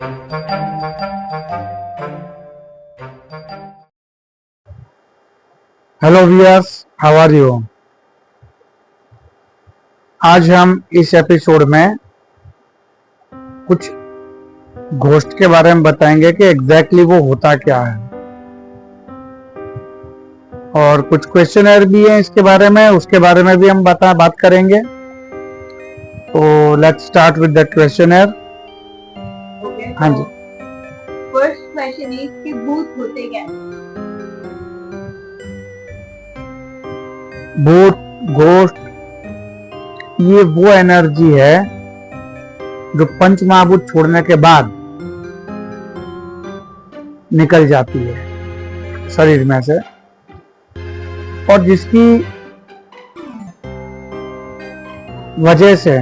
Hello viewers, how are you. आज हम इस एपिसोड में कुछ घोस्ट के बारे में बताएंगे कि एग्जैक्टली वो होता क्या है, और कुछ क्वेश्चनर भी है इसके बारे में, उसके बारे में भी हम बात करेंगे। तो let's start with the questioner. हाँ जी, फर्स्ट क्वेश्चन इज कि भूत होते क्या है? भूत, घोस्ट, ये वो एनर्जी है जो पंच महाभूत छोड़ने के बाद निकल जाती है शरीर में से, और जिसकी वजह से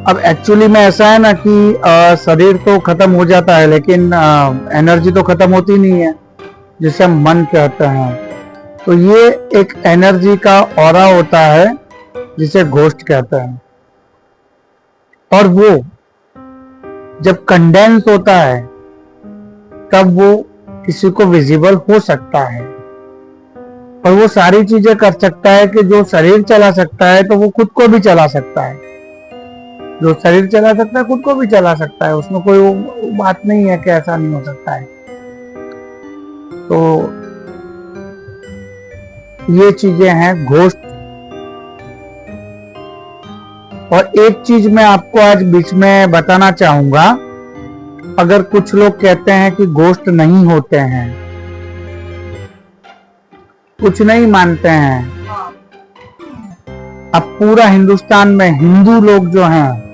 अब एक्चुअली में ऐसा है ना कि शरीर तो खत्म हो जाता है, लेकिन एनर्जी तो खत्म होती नहीं है, जिसे हम मन कहते हैं। तो ये एक एनर्जी का ऑरा होता है जिसे घोस्ट कहते हैं, और वो जब कंडेंस होता है तब वो किसी को विजिबल हो सकता है, और वो सारी चीजें कर सकता है कि जो शरीर चला सकता है तो वो खुद को भी चला सकता है। जो शरीर चला सकता है खुद को भी चला सकता है, उसमें कोई बात नहीं है कि ऐसा नहीं हो सकता है। तो ये चीजें हैं घोस्ट। और एक चीज मैं आपको आज बीच में बताना चाहूंगा, अगर कुछ लोग कहते हैं कि घोस्ट नहीं होते हैं, कुछ नहीं मानते हैं। अब पूरा हिंदुस्तान में हिंदू लोग जो हैं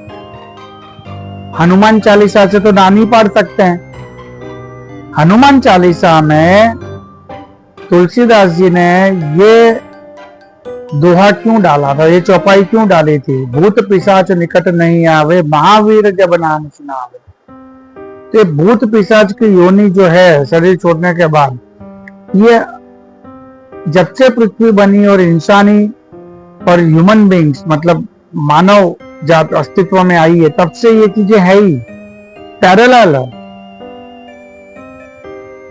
हनुमान चालीसा से तो ना नहीं पढ़ सकते हैं। हनुमान चालीसा में तुलसीदास जी ने ये दोहा क्यों डाला था, ये चौपाई क्यों डाली थी? भूत पिशाच निकट नहीं आवे, महावीर जब नाम सुनावे। तो भूत पिशाच की योनि जो है शरीर छोड़ने के बाद, ये जब से पृथ्वी बनी और इंसानी और ह्यूमन बींग्स मतलब मानव जात अस्तित्व में आई है, तब से ये चीजें है ही, पैरेलल है,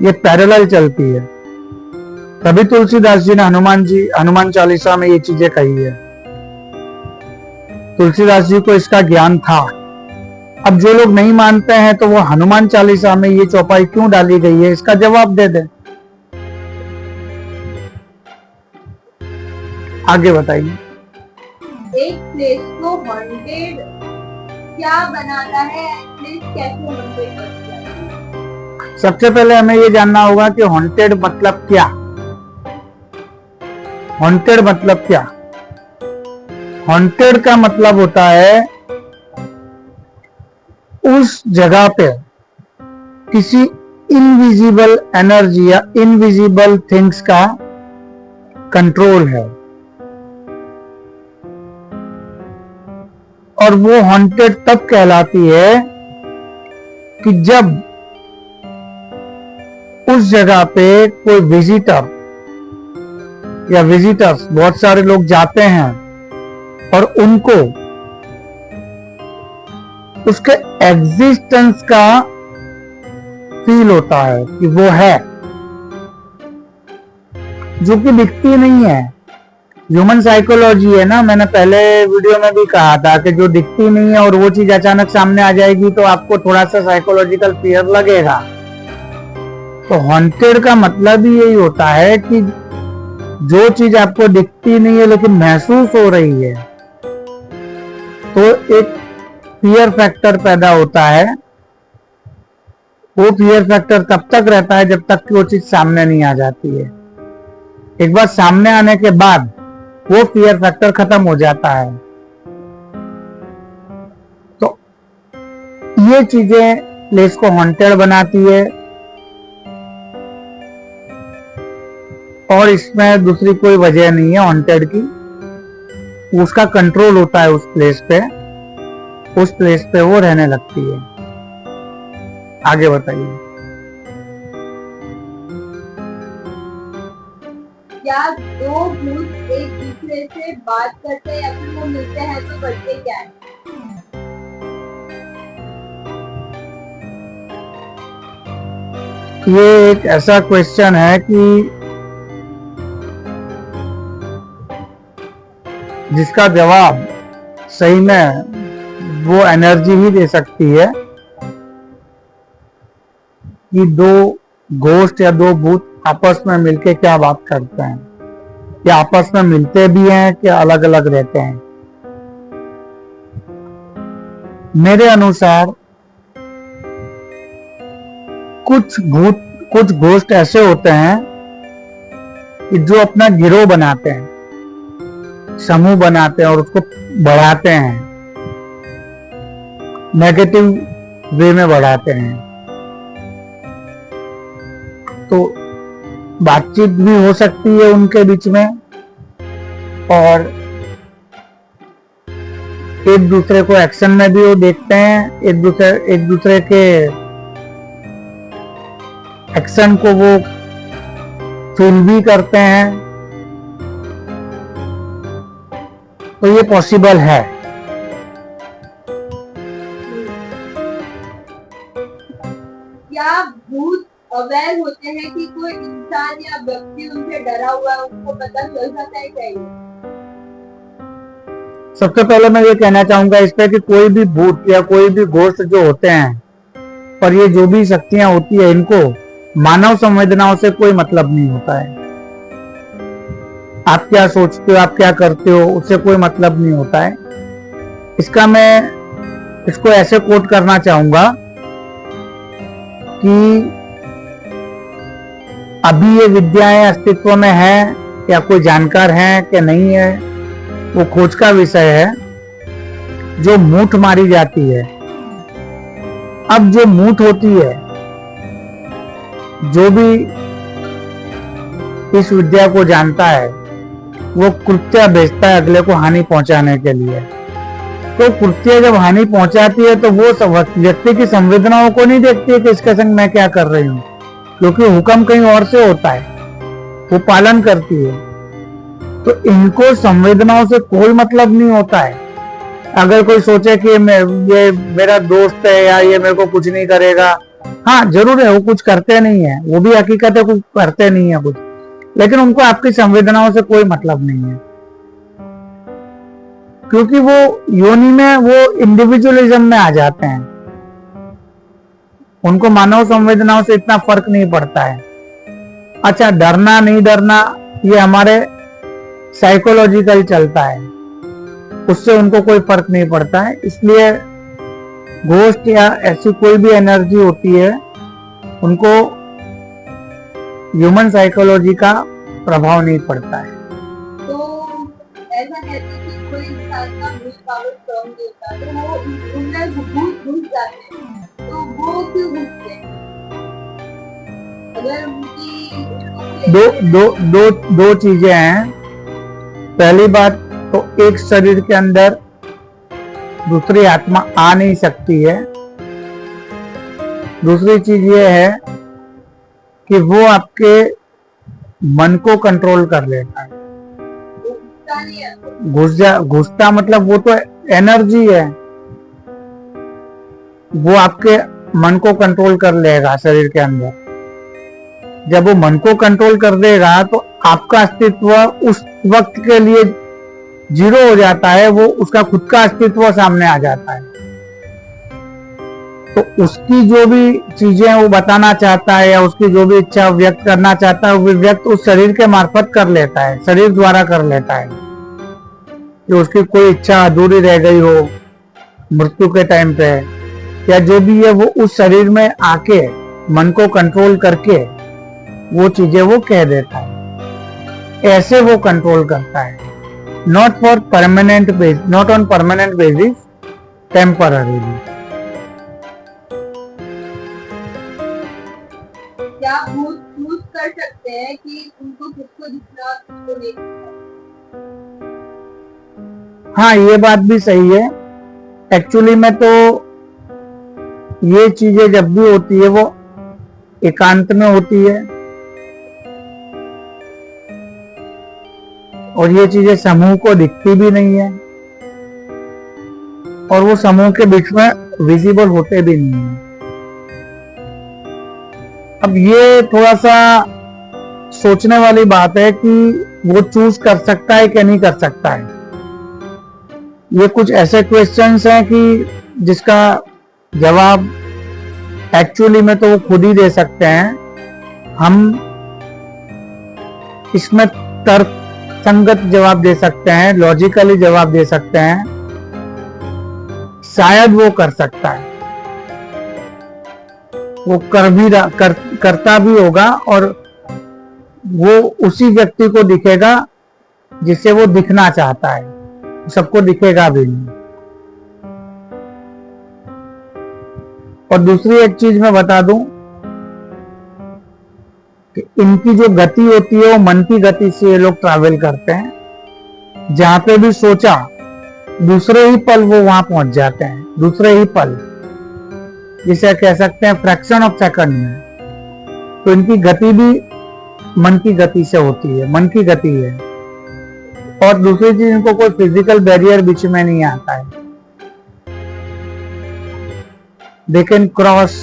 ये पैरेलल चलती है। तभी तुलसीदास जी ने हनुमान चालीसा में ये चीजें कही है। तुलसीदास जी को इसका ज्ञान था। अब जो लोग नहीं मानते हैं तो वो हनुमान चालीसा में ये चौपाई क्यों डाली गई है, इसका जवाब दे दे। आगे बताइए। एक प्लेस को हॉन्टेड क्या बनाता है? प्लेस कैसे हॉन्टेड बनता है? सबसे पहले हमें ये जानना होगा कि हॉन्टेड मतलब क्या। हॉन्टेड मतलब क्या? हॉन्टेड का मतलब होता है उस जगह पे किसी इनविजिबल एनर्जी या इनविजिबल थिंग्स का कंट्रोल है, और वो हॉन्टेड तब कहलाती है कि जब उस जगह पे कोई विजिटर या विजिटर्स, बहुत सारे लोग जाते हैं और उनको उसके एग्जिस्टेंस का फील होता है कि वो है, जो कि दिखती नहीं है। ह्यूमन साइकोलॉजी है ना, मैंने पहले वीडियो में भी कहा था कि जो दिखती नहीं है और वो चीज अचानक सामने आ जाएगी तो आपको थोड़ा सा साइकोलॉजिकल फियर लगेगा। तो हॉन्टेड का मतलब ही यही होता है कि जो चीज आपको दिखती नहीं है लेकिन महसूस हो रही है, तो एक फियर फैक्टर पैदा होता है। वो फियर फैक्टर तब तक रहता है जब तक कि वो चीज सामने नहीं आ जाती है। एक बार सामने आने के बाद वो फियर फैक्टर खत्म हो जाता है। तो ये चीजें प्लेस को हॉन्टेड बनाती है, और इसमें दूसरी कोई वजह नहीं है हॉन्टेड की। उसका कंट्रोल होता है उस प्लेस पे वो रहने लगती है। आगे बताइए। क्या दो भूत एक दूसरे से बात करते हैं या फिर वो मिलते हैं तो करते क्या है? ये एक ऐसा क्वेश्चन है कि जिसका जवाब सही में वो एनर्जी ही दे सकती है कि दो घोस्ट या दो भूत आपस में मिलके क्या बात करते हैं, या आपस में मिलते भी हैं कि अलग अलग रहते हैं। मेरे अनुसार कुछ घोस्ट ऐसे होते हैं कि जो अपना गिरोह बनाते हैं, समूह बनाते हैं और उसको बढ़ाते हैं, नेगेटिव वे में बढ़ाते हैं। तो बातचीत भी हो सकती है उनके बीच में और एक दूसरे को एक्शन में भी वो देखते हैं, एक दूसरे के एक्शन को वो फील भी करते हैं। तो ये पॉसिबल है। क्या भूत अवेयर होते हैं कि कोई इंसान या व्यक्ति उनसे डरा हुआ है, उनको पता चल जाता है क्या ये? सबसे पहले मैं ये कहना चाहूंगा इस पे कि कोई भी भूत या कोई भी घोस्ट जो होते हैं और ये जो भी शक्तियां होती है, इनको मानव संवेदनाओं से कोई मतलब नहीं होता है। आप क्या सोचते हो, आप क्या करते हो, उससे कोई मतलब नहीं होता है। इसका मैं इसको ऐसे कोट करना चाहूंगा कि अभी ये विद्याएं अस्तित्व में है या कोई जानकार है कि नहीं है, वो खोज का विषय है। जो मूठ मारी जाती है, अब जो मूठ होती है, जो भी इस विद्या को जानता है वो कृत्य भेजता है अगले को हानि पहुंचाने के लिए। तो कृत्य जब हानि पहुंचाती है तो वो व्यक्ति की संवेदनाओं को नहीं देखती है कि इसके संग मैं क्या कर रही हूं, क्योंकि हुक्म कहीं और से होता है, वो पालन करती है। तो इनको संवेदनाओं से कोई मतलब नहीं होता है। अगर कोई सोचे कि ये मेरा दोस्त है या ये मेरे को कुछ नहीं करेगा, हाँ जरूर है, वो कुछ करते नहीं है, वो भी हकीकत है, कुछ करते नहीं है कुछ, लेकिन उनको आपकी संवेदनाओं से कोई मतलब नहीं है, क्योंकि वो योनि में वो इंडिविजुअलिज्म में आ जाते हैं। उनको मानव संवेदनाओं से इतना फर्क नहीं पड़ता है। अच्छा, डरना नहीं डरना ये हमारे साइकोलॉजिकल चलता है, उससे उनको कोई फर्क नहीं पड़ता है। इसलिए घोस्ट या ऐसी कोई भी एनर्जी होती है, उनको ह्यूमन साइकोलॉजी का प्रभाव नहीं पड़ता है। तो ऐसा कहते हैं कि कोई इंसान का विल पावर स्ट्रांग होता है, तो वो उनमें भूत घुस जाते हैं, तो वो क्यों घुसते हैं? अगर उनकी दो चीजें हैं। पहली बात तो एक शरीर के अंदर दूसरी आत्मा आ नहीं सकती है। दूसरी चीज ये है कि वो आपके मन को कंट्रोल कर लेता है। घुसता मतलब वो तो एनर्जी है, वो आपके मन को कंट्रोल कर लेगा शरीर के अंदर। जब वो मन को कंट्रोल कर देगा तो आपका अस्तित्व उस वक्त के लिए जीरो हो जाता है, वो उसका खुद का अस्तित्व सामने आ जाता है। तो उसकी जो भी चीजें वो बताना चाहता है या उसकी जो भी इच्छा व्यक्त करना चाहता है, वो व्यक्त उस शरीर के मार्फत कर लेता है, शरीर द्वारा कर लेता है। जो उसकी कोई इच्छा अधूरी रह गई हो मृत्यु के टाइम पे या जो भी है, वो उस शरीर में आके मन को कंट्रोल करके वो चीजें वो कह देता है। ऐसे वो कंट्रोल करता है, not on permanent basis, temporarily. क्या भूत चूज कर सकते हैं कि उनको किसको दिखना और किसको नहीं दिखना? हाँ, ये बात भी सही है। एक्चुअली में तो ये चीजें जब भी होती है वो एकांत में होती है, और ये चीजें समूह को दिखती भी नहीं है, और वो समूह के बीच में विजिबल होते भी नहीं है। अब ये थोड़ा सा सोचने वाली बात है कि वो चूज कर सकता है कि नहीं कर सकता है। ये कुछ ऐसे क्वेश्चंस हैं कि जिसका जवाब एक्चुअली में तो वो खुद ही दे सकते हैं। हम इसमें तर्क संगत जवाब दे सकते हैं, लॉजिकली जवाब दे सकते हैं, शायद वो कर सकता है, वो करता भी होगा और वो उसी व्यक्ति को दिखेगा जिसे वो दिखना चाहता है, सबको दिखेगा भी नहीं। और दूसरी एक चीज मैं बता दूं कि इनकी जो गति होती है वो मन की गति से ये लोग ट्रैवल करते हैं। जहां पे भी सोचा दूसरे ही पल वो वहां पहुंच जाते हैं, दूसरे ही पल, जिसे कह सकते हैं फ्रैक्शन ऑफ सेकंड में। तो इनकी गति भी मन की गति से होती है, मन की गति है। और दूसरी चीज, इनको कोई फिजिकल बैरियर बीच में नहीं आता है। They can cross,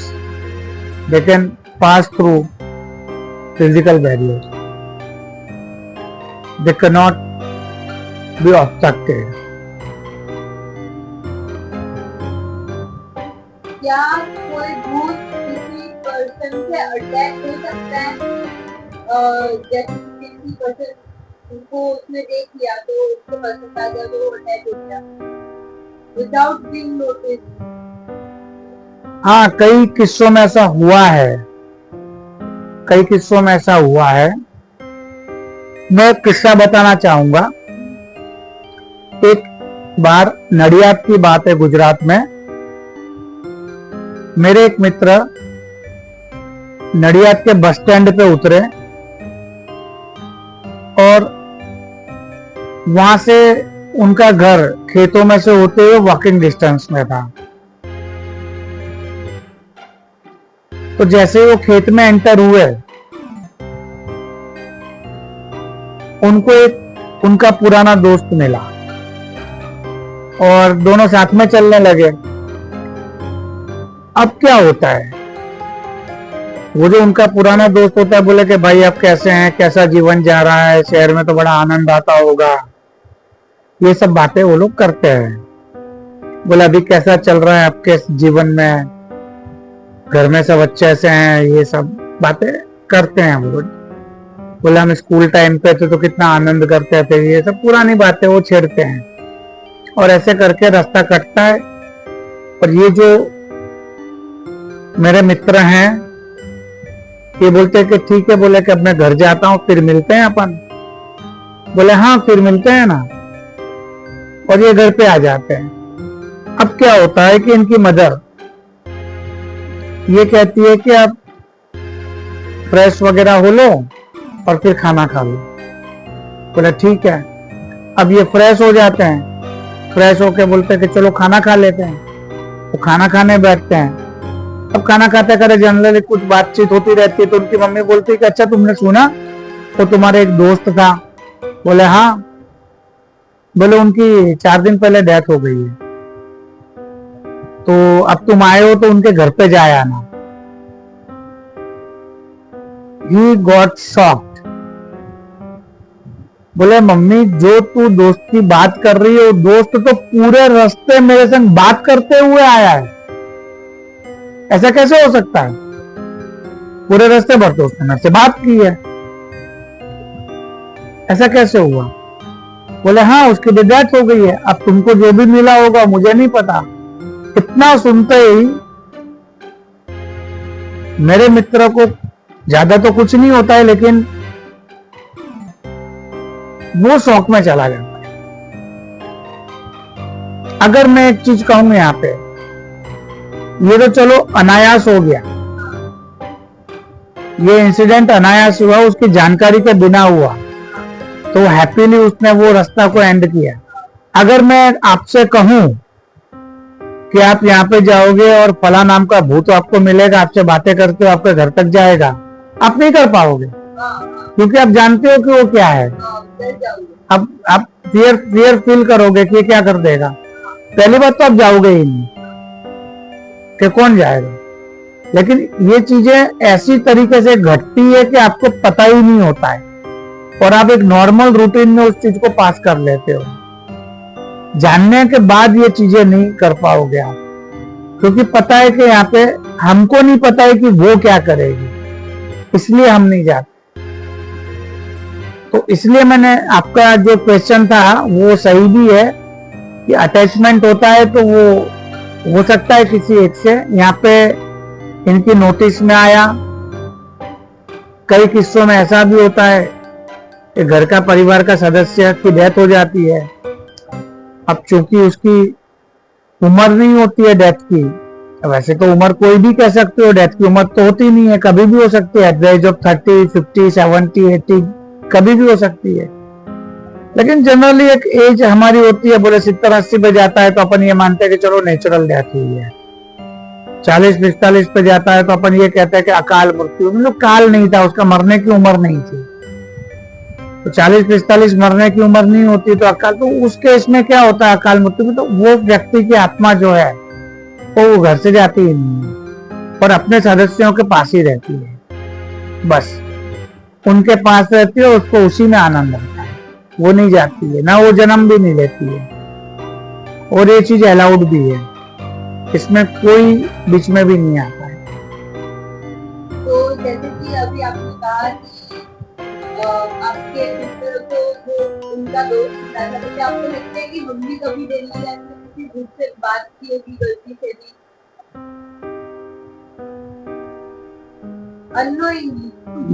they can pass through physical barriers. They cannot be obstructed. क्या कोई भूत किसी पर्सन से अटैक हो सकता है? जैसे किसी पर्सन को उसने देख लिया तो उसको पसंद आ गया तो वो अटैक हो गया विदाउट बीइंग नोटिस। हाँ, कई किस्सों में ऐसा हुआ है, कई किस्सों में ऐसा हुआ है। मैं एक किस्सा बताना चाहूंगा। एक बार नडियाद की बात है, गुजरात में। मेरे एक मित्र नडियाद के बस स्टैंड पे उतरे और वहां से उनका घर खेतों में से होते हुए वॉकिंग डिस्टेंस में था। तो जैसे वो खेत में एंटर हुए, उनको एक उनका पुराना दोस्त मिला और दोनों साथ में चलने लगे। अब क्या होता है, वो जो उनका पुराना दोस्त होता है बोले कि भाई आप कैसे हैं, कैसा जीवन जा रहा है, शहर में तो बड़ा आनंद आता होगा, ये सब बातें वो लोग करते हैं। बोला अभी कैसा चल रहा है आपके जीवन में, घर में सब अच्छे से हैं, ये सब बातें करते हैं वो। बोला हम स्कूल टाइम पे थे तो कितना आनंद करते थे, ये सब पुरानी बातें वो छेड़ते हैं। और ऐसे करके रास्ता कटता है। और ये जो मेरे मित्र हैं ये बोलते हैं कि ठीक है, बोले कि अब मैं घर जाता हूं, फिर मिलते हैं अपन। बोले हाँ फिर मिलते हैं ना। और ये घर पे आ जाते हैं। अब क्या होता है कि इनकी मदर ये कहती है कि आप फ्रेश वगैरह हो लो और फिर खाना खा लो। बोला ठीक है। अब ये फ्रेश हो जाते हैं, फ्रेश होके बोलते हैं कि चलो खाना खा लेते हैं। तो खाना खाने बैठते हैं। अब खाना खाते करे जनरली कुछ बातचीत होती रहती है। तो उनकी मम्मी बोलती है कि अच्छा तुमने सुना वो तुम्हारे एक दोस्त था? बोले हाँ। बोले उनकी 4 दिन पहले डेथ हो गई है, तो अब तुम आए हो तो उनके घर पे जाए आना। He got shocked. बोले मम्मी जो तू दोस्त की बात कर रही है, वो दोस्त तो पूरे रास्ते मेरे संग बात करते हुए आया है, ऐसा कैसे हो सकता है? पूरे रास्ते भर तो उसने मेरे से बात की है, ऐसा कैसे हुआ? बोले हाँ उसकी डेथ हो गई है। अब तुमको जो भी मिला होगा मुझे नहीं पता। इतना सुनते ही मेरे मित्र को ज्यादा तो कुछ नहीं होता है, लेकिन वो शौक में चला जाता है। अगर मैं एक चीज कहूं यहां पे, ये तो चलो अनायास हो गया, ये इंसिडेंट अनायास हुआ, उसकी जानकारी के बिना हुआ, तो हैप्पीली उसने वो रास्ता को एंड किया। अगर मैं आपसे कहूं कि आप यहाँ पे जाओगे और फला नाम का भूत आपको मिलेगा, आपसे बातें करके आपके घर तक जाएगा, आप नहीं कर पाओगे, क्योंकि आप जानते हो कि वो क्या है। अब आप फियर फील करोगे कि ये क्या कर देगा। पहली बात तो आप जाओगे ही नहीं, कि कौन जाएगा। लेकिन ये चीजें ऐसी तरीके से घटती है कि आपको पता ही नहीं होता है और आप एक नॉर्मल रूटीन में उस चीज को पास कर लेते हो। जानने के बाद ये चीजें नहीं कर पाओगे आप, क्योंकि पता है कि यहाँ पे हमको नहीं पता है कि वो क्या करेगी, इसलिए हम नहीं जाते। तो इसलिए मैंने आपका जो क्वेश्चन था वो सही भी है कि अटैचमेंट होता है तो वो हो सकता है किसी एक से। यहाँ पे इनकी नोटिस में आया, कई किस्सों में ऐसा भी होता है कि घर का परिवार का सदस्य की डेथ हो जाती है। अब चूंकि उसकी उम्र नहीं होती है डेथ की, वैसे तो उम्र कोई भी कह सकते हो, डेथ की उम्र तो होती नहीं है, कभी भी हो सकती है, एट द एज ऑफ 30, 50, 70, 80 कभी भी हो सकती है। लेकिन जनरली एक एज हमारी होती है, बोले 70-80 पे जाता है तो अपन ये मानते हैं कि चलो नेचुरल डेथ हुई है। 40-45 पे जाता है तो अपन ये कहते हैं कि अकाल मृत्यु, मतलब काल नहीं था, उसका मरने की उम्र नहीं थी। तो 40-45 मरने की उम्र नहीं होती तो अकाल, तो उस केस में क्या होता है अकाल मृत्यु में, तो वो व्यक्ति की आत्मा जो है वो घर से जाती ही नहीं है और अपने सदस्यों के पास ही रहती है, बस उनके पास रहती है, उसको उसी में आनंद आता है, वो नहीं जाती है, ना वो जन्म भी नहीं लेती है। और ये चीज अलाउड भी है, इसमें कोई बीच में भी नहीं आता है। तो जैसे कि अभी आपने कहा कि आपके मित्र को वो उनका दोस्त था, तो आपको लगता है कि हम भी कभी डेली लाइफ में किसी ग्रुप से बात की होगी गलती से भी अननोइंगली?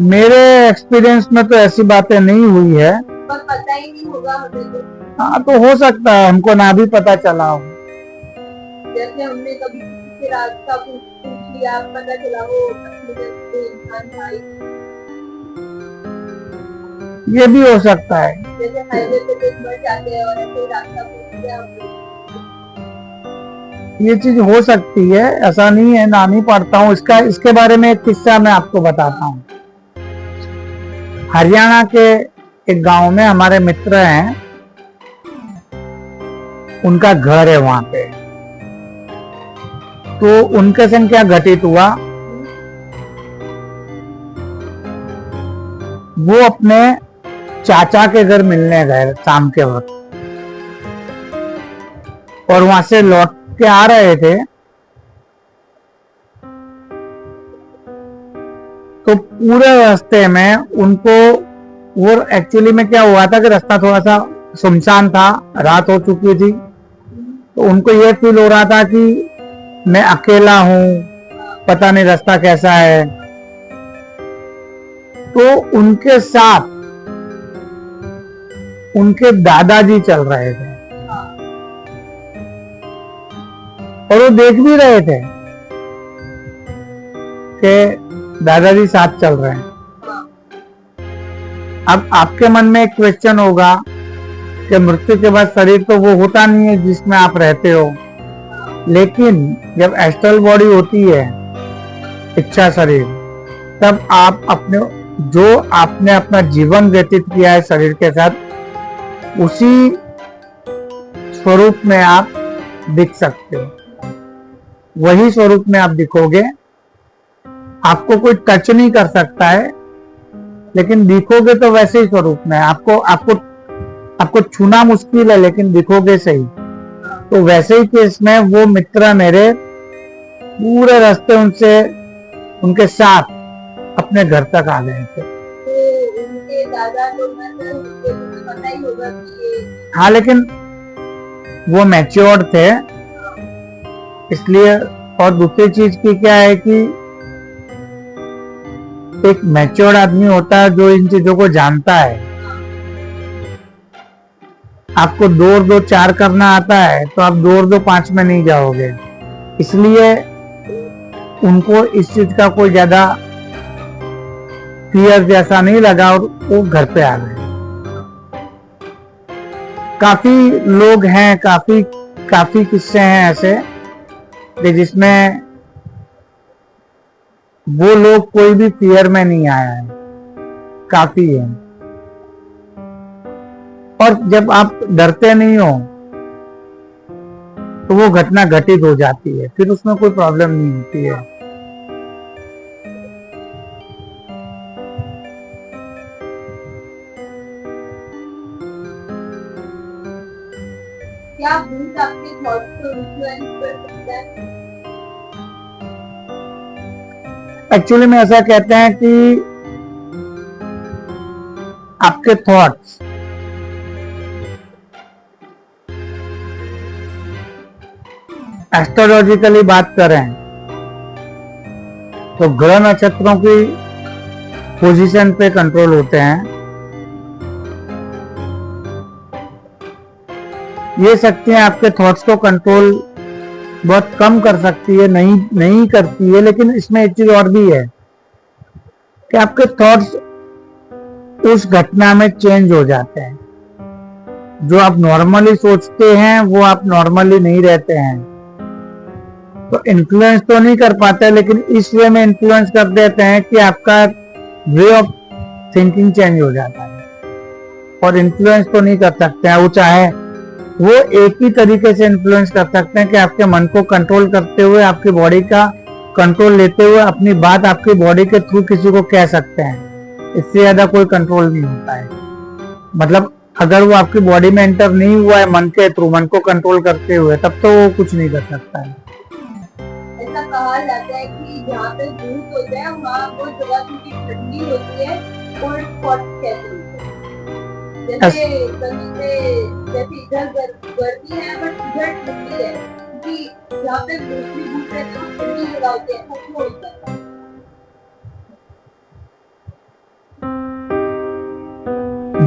मेरे एक्सपीरियंस में तो ऐसी बातें नहीं हुई है, पर पता ही नहीं होगा हमें तो। हाँ तो हो सकता है हमको ना भी पता चला हो। जैसे हमने कभी किसी से रास्ता पूछ लिया, पता चला वो असली इंसान था, ये भी हो सकता है। जैसे हाईवे पे लोग मर जाते हैं और ऐसे रास्ता पूछ लिया हमने। ये चीज हो सकती है, ऐसा नहीं है, ना नहीं पढ़ता हूँ इसका। इसके बारे में एक किस्सा मैं आपको बताता हूँ। हरियाणा के एक गांव में हमारे मित्र हैं, उनका घर है वहां पे। तो उनके संग क्या घटित हुआ, वो अपने चाचा के घर मिलने गए शाम के वक्त और वहां से लौट के आ रहे थे। तो पूरे रास्ते में उनको, वो एक्चुअली में क्या हुआ था कि रास्ता थोड़ा सा सुनसान था, रात हो चुकी थी, तो उनको ये फील हो रहा था कि मैं अकेला हूं, पता नहीं रास्ता कैसा है। तो उनके साथ उनके दादाजी चल रहे थे और वो देख भी रहे थे कि दादाजी साथ चल रहे हैं। अब आपके मन में एक क्वेश्चन होगा कि मृत्यु के बाद शरीर तो वो होता नहीं है जिसमें आप रहते हो, लेकिन जब एस्ट्रल बॉडी होती है, इच्छा शरीर, तब आप अपने जो आपने अपना जीवन व्यतीत किया है शरीर के साथ, उसी स्वरूप में आप दिख सकते हो, वही स्वरूप में आप दिखोगे। आपको कोई टच नहीं कर सकता है, लेकिन दिखोगे तो वैसे ही स्वरूप में। आपको छूना मुश्किल है, लेकिन दिखोगे सही। तो वैसे ही केस में वो मित्र मेरे पूरे रास्ते उनके साथ अपने घर तक आ गए थे। तो उनके दादा तो उनको पता ही होगा कि हाँ, लेकिन वो मैच्योर्ड थे, इसलिए। और दूसरी चीज की क्या है कि एक मैच्योर्ड आदमी होता है जो इन चीजों को जानता है। आपको 2 और 2 4 करना आता है तो आप 2 और 2 5 में नहीं जाओगे, इसलिए उनको इस चीज का कोई ज्यादा फियर जैसा नहीं लगा और वो घर पे आ गए। काफी लोग हैं, काफी किस्से हैं ऐसे कि जिसमें वो लोग कोई भी फियर में नहीं आया है, काफी है। और जब आप डरते नहीं हो तो वो घटना घटित हो जाती है, फिर उसमें कोई प्रॉब्लम नहीं होती है। आपके थॉट्स को इन्फ्लुएंस कर सकता है? एक्चुअली में ऐसा कहते हैं कि आपके थॉट्स एस्ट्रोलॉजिकली बात करें तो ग्रह नक्षत्रों की पोजीशन पे कंट्रोल होते हैं। ये शक्तियां आपके थॉट्स को कंट्रोल बहुत कम कर सकती है, नहीं करती है, लेकिन इसमें एक चीज और भी है कि आपके थॉट्स उस घटना में चेंज हो जाते हैं। जो आप नॉर्मली सोचते हैं वो आप नॉर्मली नहीं रहते हैं। तो इन्फ्लुएंस तो नहीं कर पाते, लेकिन इस वे में इन्फ्लुएंस कर देते हैं कि आपका वे ऑफ थिंकिंग चेंज हो जाता है। और इन्फ्लुएंस तो नहीं कर सकते हैं, वो चाहे वो एक ही तरीके से इन्फ्लुएंस कर सकते हैं कि आपके मन को कंट्रोल करते हुए, आपकी बॉडी का कंट्रोल लेते हुए अपनी बात आपकी बॉडी के थ्रू किसी को कह सकते हैं। इससे ज्यादा कोई कंट्रोल नहीं होता है। मतलब अगर वो आपकी बॉडी में एंटर नहीं हुआ है मन के थ्रू, मन को कंट्रोल करते हुए, तब तो वो कुछ नहीं कर सकता है। ऐसा कहा जाता है कि जहाँ पे भूत होते हैं वहाँ वो जगह थोड़ी ठंडी होती है, कोल्ड स्पॉट कहते हैं। जैसे इधर गर्मी है बट इधर ठंडी है, क्योंकि जहाँ पे भूत रहते हैं ठंडी जगह होती है, ऐसा होता है।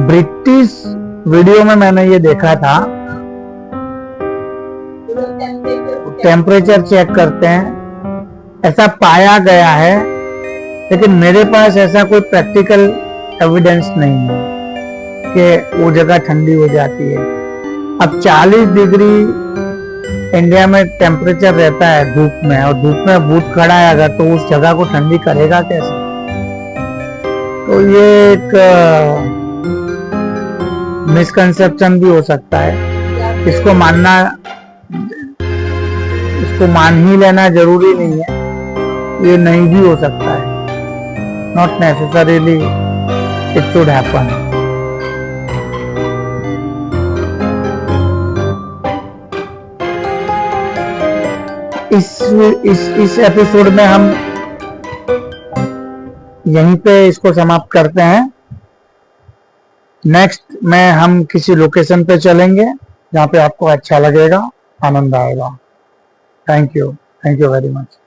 ब्रिटिश वीडियो में मैंने ये देखा था, टेम्परेचर चेक करते हैं, ऐसा पाया गया है, लेकिन मेरे पास ऐसा कोई प्रैक्टिकल एविडेंस नहीं है कि वो जगह ठंडी हो जाती है। अब 40 डिग्री इंडिया में टेम्परेचर रहता है धूप में, और धूप में भूत खड़ा है अगर, तो उस जगह को ठंडी करेगा कैसे? तो ये एक मिसकंसेप्शन भी हो सकता है। इसको मान ही लेना जरूरी नहीं है, ये नहीं भी हो सकता है। Not necessarily it should happen. इस एपिसोड में हम यहीं पे इसको समाप्त करते हैं। नेक्स्ट में हम किसी लोकेशन पे चलेंगे जहाँ पे आपको अच्छा लगेगा, आनंद आएगा। Thank you very much.